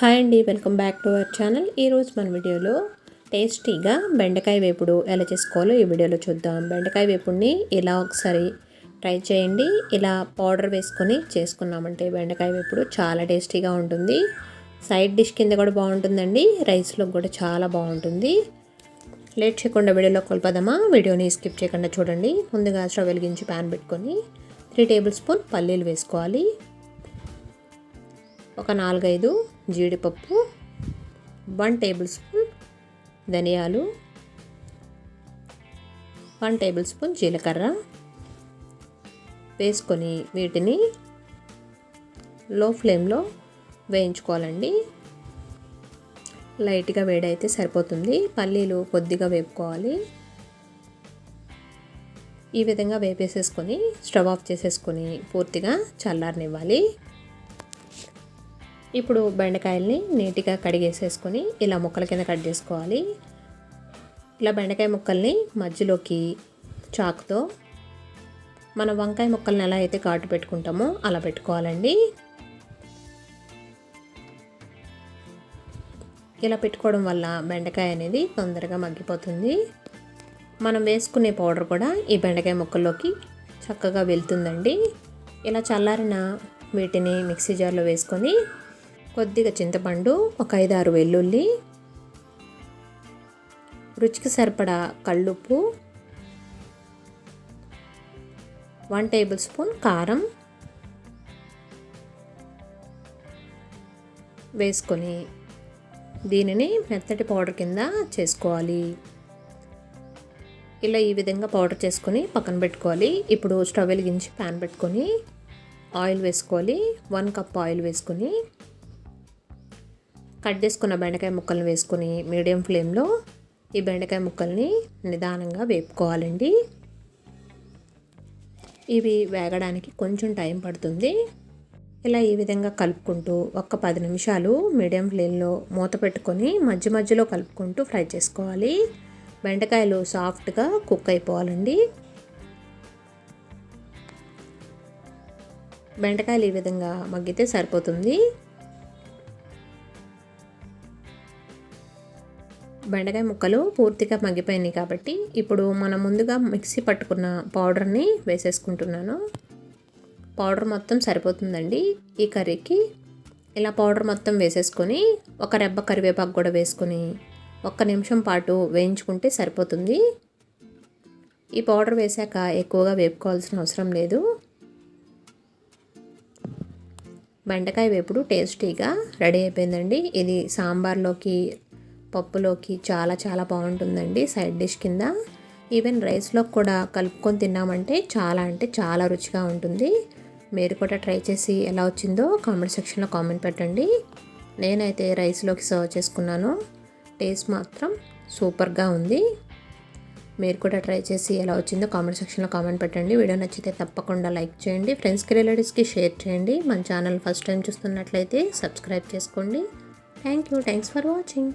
Hi అండి, welcome back to our channel. ఈరోజు మన వీడియోలో టేస్టీగా బెండకాయ వేపుడు ఎలా చేసుకోవాలో ఈ వీడియోలో చూద్దాం. బెండకాయ వేపుడిని ఇలా ఒకసారి ట్రై చేయండి. ఇలా పౌడర్ వేసుకొని చేసుకున్నామంటే బెండకాయ వేపుడు చాలా టేస్టీగా ఉంటుంది. సైడ్ డిష్ కింద కూడా బాగుంటుందండి, రైస్లో కూడా చాలా బాగుంటుంది. లేట్ చేయకుండా వీడియోలో కొలిపదామా? వీడియోని స్కిప్ చేయకుండా చూడండి. ముందుగా స్టవ్ వెలిగించి ప్యాన్ పెట్టుకొని 3 టేబుల్ స్పూన్ పల్లీలు వేసుకోవాలి. ఒక 4-5 జీడిపప్పు, 1 టేబుల్ స్పూన్ ధనియాలు, 1 టేబుల్ స్పూన్ జీలకర్ర వేసుకొని వీటిని లో ఫ్లేమ్లో వేయించుకోవాలండి. లైట్గా వేడైతే సరిపోతుంది. పల్లీలు కొద్దిగా వేపుకోవాలి. ఈ విధంగా వేపేసేసుకొని స్టవ్ ఆఫ్ చేసేసుకొని పూర్తిగా చల్లారనివ్వాలి. ఇప్పుడు బెండకాయల్ని నీట్గా కడిగేసేసుకొని ఇలా ముక్కల కింద కట్ చేసుకోవాలి. ఇలా బెండకాయ ముక్కల్ని మధ్యలోకి చాకుతో మన వంకాయ ముక్కల్ని ఎలా అయితే ఘాటు పెట్టుకుంటామో అలా పెట్టుకోవాలండి. ఇలా పెట్టుకోవడం వల్ల బెండకాయ అనేది తొందరగా మగ్గిపోతుంది. మనం వేసుకునే పౌడర్ కూడా ఈ బెండకాయ ముక్కల్లోకి చక్కగా వెళ్తుందండి. ఇలా చల్లారిన వీటిని మిక్సీ జార్లో వేసుకొని కొద్దిగా చింతపండు, ఒక 5-6 వెల్లుల్లి, రుచికి సరిపడా కల్లుప్పు, 1 టేబుల్ స్పూన్ కారం వేసుకొని దీనిని మెత్తటి పౌడర్ కింద చేసుకోవాలి. ఇలా ఈ విధంగా పౌడర్ చేసుకొని పక్కన పెట్టుకోవాలి. ఇప్పుడు స్టవ్ వెలిగించి ప్యాన్ పెట్టుకొని ఆయిల్ వేసుకోవాలి. 1 కప్ ఆయిల్ వేసుకొని కట్ చేసుకున్న బెండకాయ ముక్కల్ని వేసుకొని మీడియం ఫ్లేమ్లో ఈ బెండకాయ ముక్కల్ని నిదానంగా వేపుకోవాలండి. ఇవి వేగడానికి కొంచెం టైం పడుతుంది. ఇలా ఈ విధంగా కలుపుకుంటూ ఒక 10 నిమిషాలు మీడియం ఫ్లేమ్లో మూత పెట్టుకొని మధ్య మధ్యలో కలుపుకుంటూ ఫ్రై చేసుకోవాలి. బెండకాయలు సాఫ్ట్గా కుక్ అయిపోవాలండి. బెండకాయలు ఈ విధంగా మగ్గితే సరిపోతుంది. బెండకాయ ముక్కలు పూర్తిగా మగ్గిపోయినాయి కాబట్టి ఇప్పుడు మనం ముందుగా మిక్సీ పట్టుకున్న పౌడర్ని వేసేసుకుంటున్నాను. పౌడర్ మొత్తం సరిపోతుందండి ఈ కర్రీకి. ఇలా పౌడర్ మొత్తం వేసేసుకొని ఒక రెబ్బ కరివేపాకు కూడా వేసుకొని 1 నిమిషం పాటు వేయించుకుంటే సరిపోతుంది. ఈ పౌడర్ వేసాక ఎక్కువగా వేపుకోవాల్సిన అవసరం లేదు. బెండకాయ వేపుడు టేస్టీగా రెడీ అయిపోయిందండి. ఇది సాంబార్లోకి, పప్పులోకి చాలా చాలా బాగుంటుందండి. సైడ్ డిష్ కింద ఈవెన్ రైస్లో కూడా కలుపుకొని తిన్నామంటే చాలా అంటే చాలా రుచిగా ఉంటుంది. మీరు కూడా ట్రై చేసి ఎలా వచ్చిందో కామెంట్ సెక్షన్లో కామెంట్ పెట్టండి. నేనైతే రైస్లోకి సర్వ్ చేసుకున్నాను. టేస్ట్ మాత్రం సూపర్గా ఉంది. మీరు కూడా ట్రై చేసి ఎలా వచ్చిందో కామెంట్ సెక్షన్లో కామెంట్ పెట్టండి. వీడియో నచ్చితే తప్పకుండా లైక్ చేయండి. ఫ్రెండ్స్కి, రిలేటివ్స్కి షేర్ చేయండి. మన ఛానల్ ఫస్ట్ టైం చూస్తున్నట్లయితే సబ్స్క్రైబ్ చేసుకోండి. Thanks for watching.